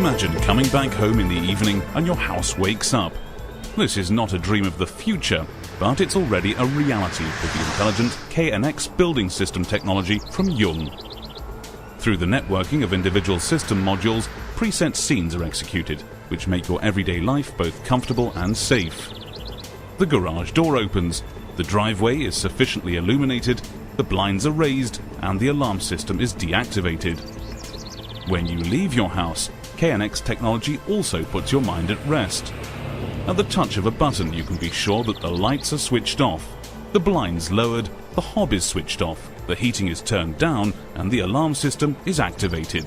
Imagine coming back home in the evening and your house wakes up. This is not a dream of the future, but it's already a reality with the intelligent KNX building system technology from Jung. Through the networking of individual system modules, preset scenes are executed, which make your everyday life both comfortable and safe. The garage door opens, the driveway is sufficiently illuminated, the blinds are raised, and the alarm system is deactivated. When you leave your house, KNX technology also puts your mind at rest. At the touch of a button, you can be sure that the lights are switched off, the blinds lowered, the hob is switched off, the heating is turned down, and the alarm system is activated.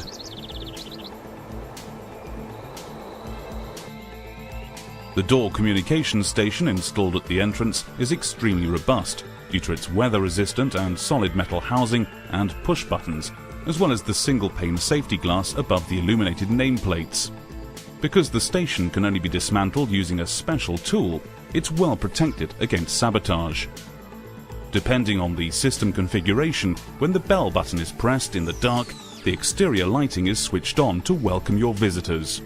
The door communication station installed at the entrance is extremely robust due to its weather-resistant and solid metal housing and push buttons, as well as the single-pane safety glass above the illuminated nameplates. Because the station can only be dismantled using a special tool, it's well protected against sabotage. Depending on the system configuration, when the bell button is pressed in the dark, the exterior lighting is switched on to welcome your visitors.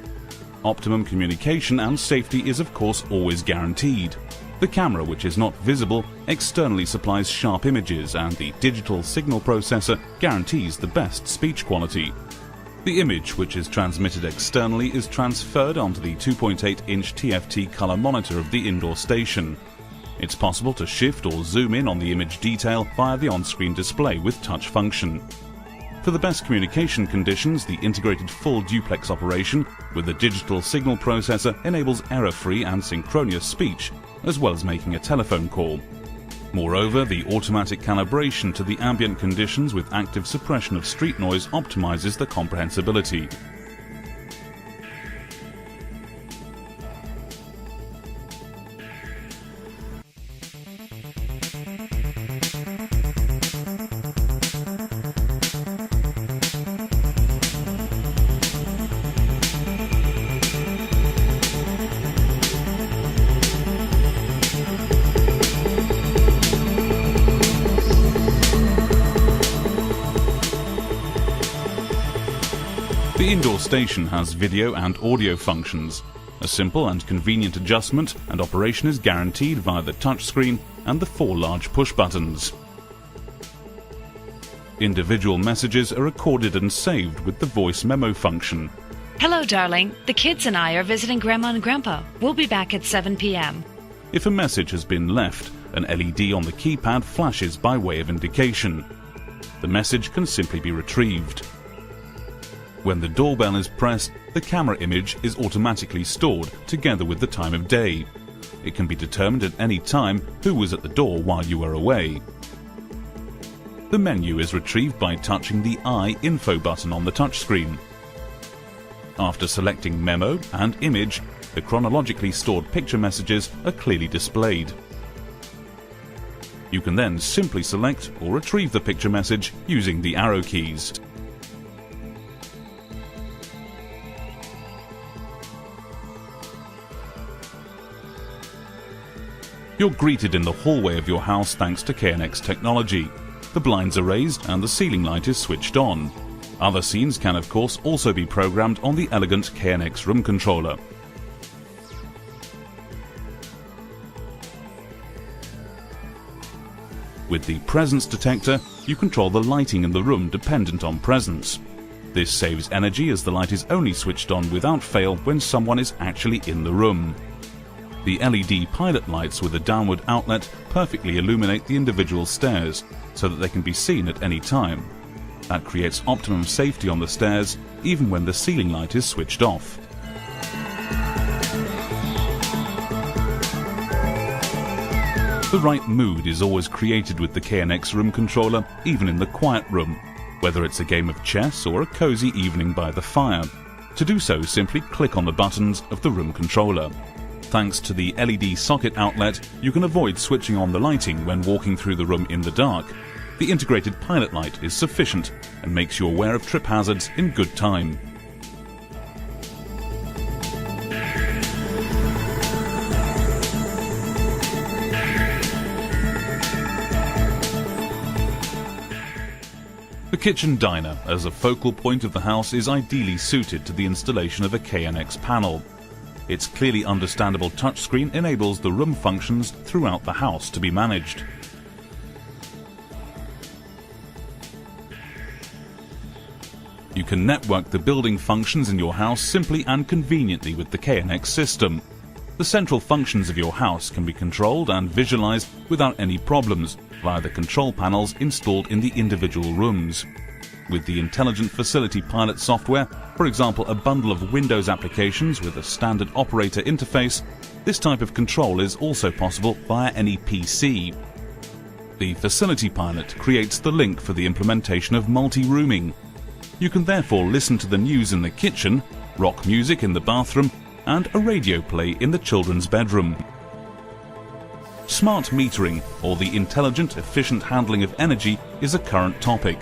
Optimum communication and safety is of course always guaranteed. The camera, which is not visible, externally supplies sharp images, and the digital signal processor guarantees the best speech quality. The image, which is transmitted externally, is transferred onto the 2.8-inch TFT color monitor of the indoor station. It's possible to shift or zoom in on the image detail via the on-screen display with touch function. For the best communication conditions, the integrated full duplex operation with the digital signal processor enables error-free and synchronous speech, as well as making a telephone call. Moreover, the automatic calibration to the ambient conditions with active suppression of street noise optimizes the comprehensibility. The indoor station has video and audio functions. A simple and convenient adjustment and operation is guaranteed via the touchscreen and the 4 large push buttons. Individual messages are recorded and saved with the voice memo function. Hello, darling. The kids and I are visiting Grandma and Grandpa. We'll be back at 7 p.m. If a message has been left, an LED on the keypad flashes by way of indication. The message can simply be retrieved. When the doorbell is pressed, the camera image is automatically stored together with the time of day. It can be determined at any time who was at the door while you were away. The menu is retrieved by touching the I info button on the touchscreen. After selecting Memo and Image, the chronologically stored picture messages are clearly displayed. You can then simply select or retrieve the picture message using the arrow keys. You're greeted in the hallway of your house thanks to KNX technology. The blinds are raised and the ceiling light is switched on. Other scenes can of course also be programmed on the elegant KNX room controller. With the presence detector, you control the lighting in the room dependent on presence. This saves energy as the light is only switched on without fail when someone is actually in the room. The LED pilot lights with a downward outlet perfectly illuminate the individual stairs so that they can be seen at any time. That creates optimum safety on the stairs even when the ceiling light is switched off. The right mood is always created with the KNX room controller, even in the quiet room, whether it's a game of chess or a cozy evening by the fire. To do so, simply click on the buttons of the room controller. Thanks to the LED socket outlet, you can avoid switching on the lighting when walking through the room in the dark. The integrated pilot light is sufficient and makes you aware of trip hazards in good time. The kitchen diner as a focal point of the house is ideally suited to the installation of a KNX panel. Its clearly understandable touchscreen enables the room functions throughout the house to be managed. You can network the building functions in your house simply and conveniently with the KNX system. The central functions of your house can be controlled and visualized without any problems via the control panels installed in the individual rooms. With the Intelligent Facility Pilot software, for example a bundle of Windows applications with a standard operator interface, this type of control is also possible via any PC. The Facility Pilot creates the link for the implementation of multi-rooming. You can therefore listen to the news in the kitchen, rock music in the bathroom, and a radio play in the children's bedroom. Smart metering, or the intelligent, efficient handling of energy, is a current topic.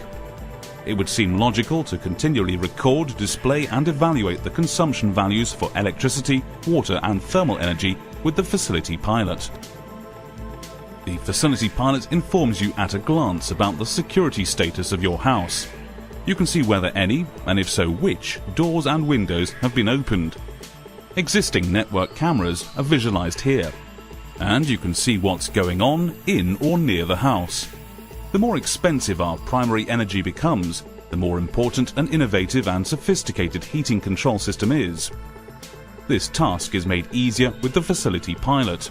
It would seem logical to continually record, display and evaluate the consumption values for electricity, water and thermal energy with the Facility Pilot. The Facility Pilot informs you at a glance about the security status of your house. You can see whether any, and if so which, doors and windows have been opened. Existing network cameras are visualized here, and you can see what's going on in or near the house. The more expensive our primary energy becomes, the more important an innovative and sophisticated heating control system is. This task is made easier with the Facility Pilot.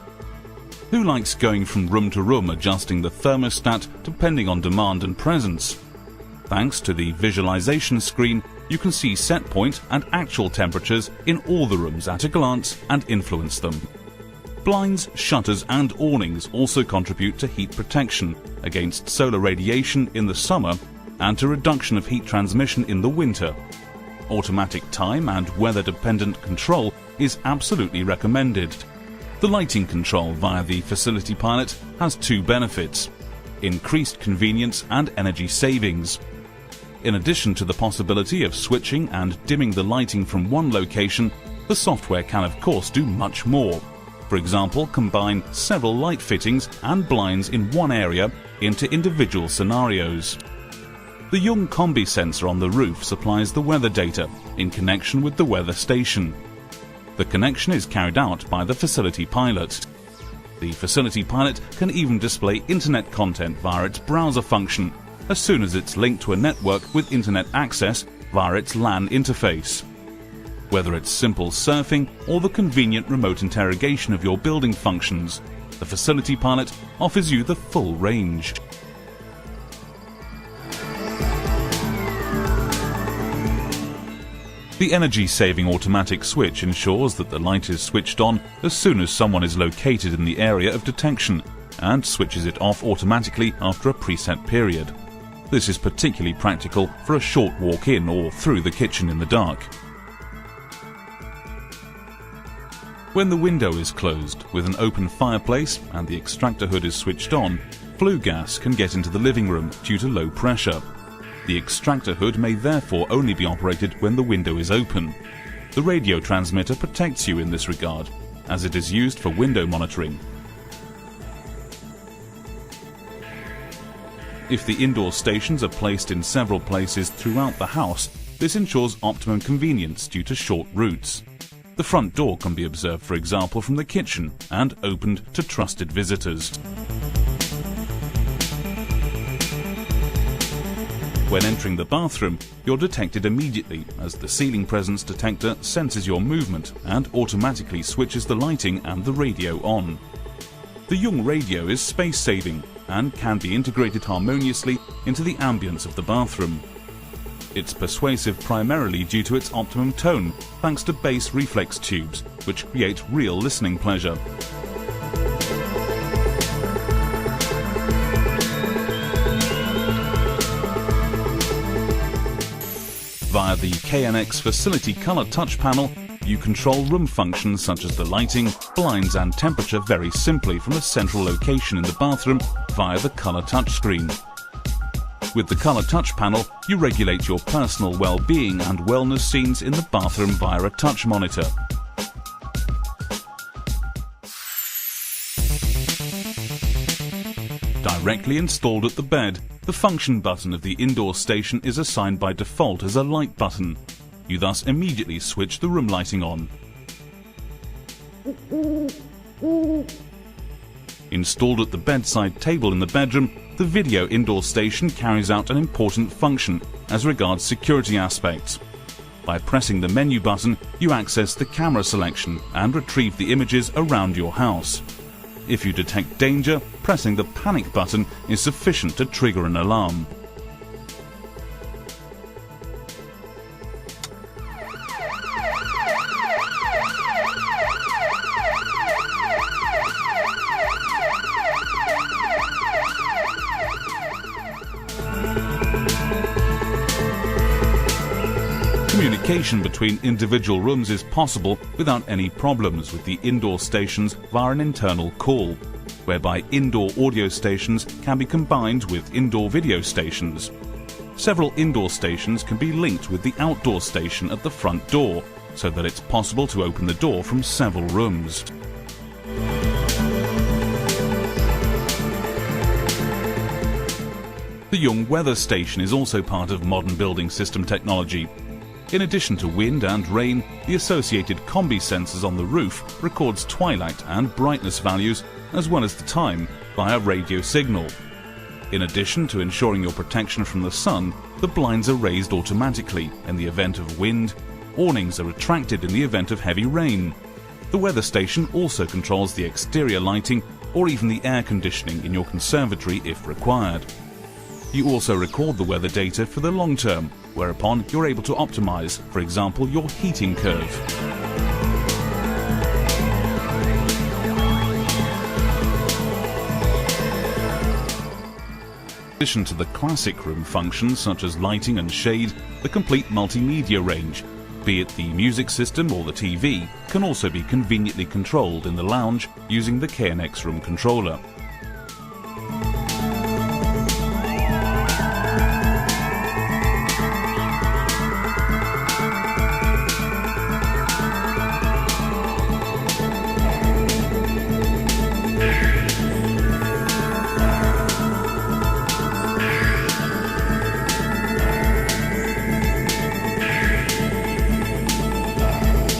Who likes going from room to room adjusting the thermostat depending on demand and presence? Thanks to the visualization screen, you can see set point and actual temperatures in all the rooms at a glance and influence them. Blinds, shutters and awnings also contribute to heat protection against solar radiation in the summer and to reduction of heat transmission in the winter. Automatic time and weather-dependent control is absolutely recommended. The lighting control via the Facility Pilot has two benefits: increased convenience and energy savings. In addition to the possibility of switching and dimming the lighting from one location, the software can of course do much more. For example, combine several light fittings and blinds in one area into individual scenarios. The Young Combi sensor on the roof supplies the weather data in connection with the weather station. The connection is carried out by the Facility Pilot. The Facility Pilot can even display internet content via its browser function, as soon as it's linked to a network with internet access via its LAN interface. Whether it's simple surfing or the convenient remote interrogation of your building functions, the Facility Pilot offers you the full range. The energy-saving automatic switch ensures that the light is switched on as soon as someone is located in the area of detection, and switches it off automatically after a preset period. This is particularly practical for a short walk in or through the kitchen in the dark. When the window is closed with an open fireplace and the extractor hood is switched on, flue gas can get into the living room due to low pressure. The extractor hood may therefore only be operated when the window is open. The radio transmitter protects you in this regard, as it is used for window monitoring. If the indoor stations are placed in several places throughout the house, this ensures optimum convenience due to short routes. The front door can be observed, for example, from the kitchen and opened to trusted visitors. When entering the bathroom, you're detected immediately as the ceiling presence detector senses your movement and automatically switches the lighting and the radio on. The Young radio is space-saving and can be integrated harmoniously into the ambience of the bathroom. It's persuasive primarily due to its optimum tone, thanks to bass reflex tubes, which create real listening pleasure. Via the KNX Facility Color Touch Panel, you control room functions such as the lighting, blinds and temperature very simply from a central location in the bathroom via the Color Touch screen. With the Color Touch Panel, you regulate your personal well-being and wellness scenes in the bathroom via a touch monitor. Directly installed at the bed, The function button of the indoor station is assigned by default as a light button. You thus immediately switch the room lighting on. Installed at the bedside table in the bedroom, the video indoor station carries out an important function as regards security aspects. By pressing the menu button, you access the camera selection and retrieve the images around your house. If you detect danger, pressing the panic button is sufficient to trigger an alarm. Communication between individual rooms is possible without any problems with the indoor stations via an internal call, whereby indoor audio stations can be combined with indoor video stations. Several indoor stations can be linked with the outdoor station at the front door, so that it's possible to open the door from several rooms. The Young weather station is also part of modern building system technology. In addition to wind and rain, the associated combi sensors on the roof records twilight and brightness values as well as the time via radio signal. In addition to ensuring your protection from the sun, the blinds are raised automatically in the event of wind. Awnings are retracted in the event of heavy rain. The weather station also controls the exterior lighting or even the air conditioning in your conservatory if required. You also record the weather data for the long term, whereupon you're able to optimize, for example, your heating curve. In addition to the classic room functions such as lighting and shade, the complete multimedia range, be it the music system or the TV, can also be conveniently controlled in the lounge using the KNX room controller.